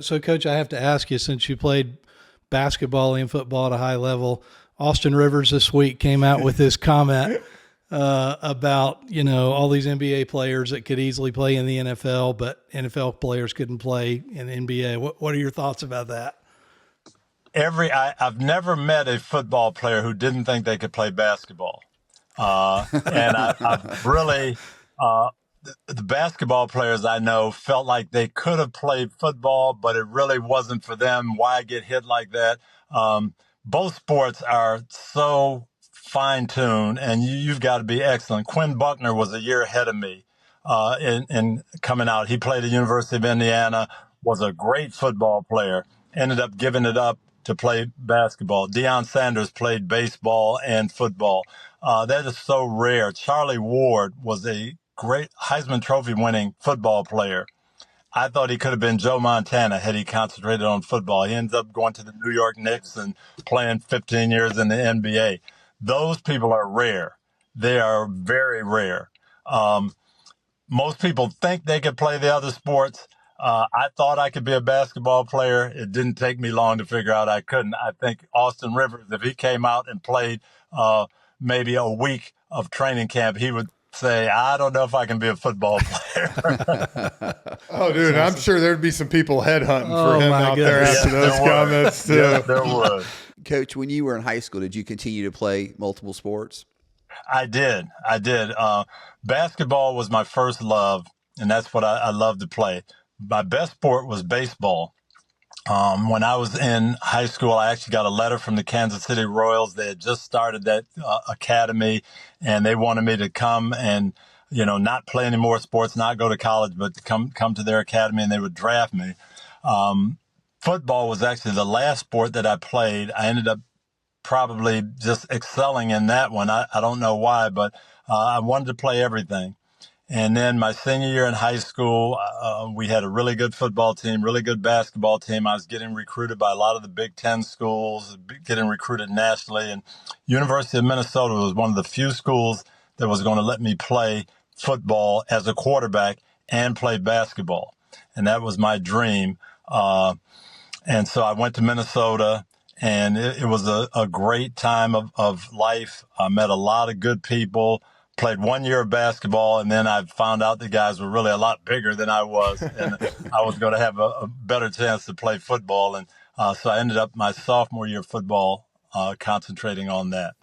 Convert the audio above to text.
So, Coach, I have to ask you, since you played basketball and football at a high level, Austin Rivers this week came out with this comment about, all these NBA players that could easily play in the NFL, but NFL players couldn't play in the NBA. What are your thoughts about that? I've never met a football player who didn't think they could play basketball. And I've really, the basketball players I know felt like they could have played football, but it really wasn't for them. Why get hit like that? Both sports are so fine tuned, and you've got to be excellent. Quinn Buckner was a year ahead of me in coming out. He played at the University of Indiana, was a great football player, ended up giving it up to play basketball. Deion Sanders played baseball and football. That is so rare. Charlie Ward was a great Heisman Trophy winning football player. I thought he could have been Joe Montana had he concentrated on football. He ends up going to the New York Knicks and playing 15 years in the NBA. Those people are rare. They are very rare. Most people think they could play the other sports. I thought I could be a basketball player. It didn't take me long to figure out I couldn't. I think Austin Rivers, if he came out and played maybe a week of training camp, he would say, I don't know if I can be a football player. Oh, dude, I'm sure there'd be some people headhunting for him out there after those comments, too. Yeah, there would. Coach, when you were in high school, did you continue to play multiple sports? I did. Basketball was my first love, and that's what I love to play. My best sport was baseball. When I was in high school, I actually got a letter from the Kansas City Royals. They had just started that academy, and they wanted me to come and, not play any more sports, not go to college, but to come to their academy, and they would draft me. Football was actually the last sport that I played. I ended up probably just excelling in that one. I don't know why, but I wanted to play everything. And then my senior year in high school, we had a really good football team, really good basketball team. I was getting recruited by a lot of the Big Ten schools, getting recruited nationally. And University of Minnesota was one of the few schools that was going to let me play football as a quarterback and play basketball. And that was my dream. And so I went to Minnesota, and it was a great time of life. I met a lot of good people. Played 1 year of basketball, and then I found out the guys were really a lot bigger than I was, and I was going to have a better chance to play football. And so I ended up my sophomore year of football concentrating on that.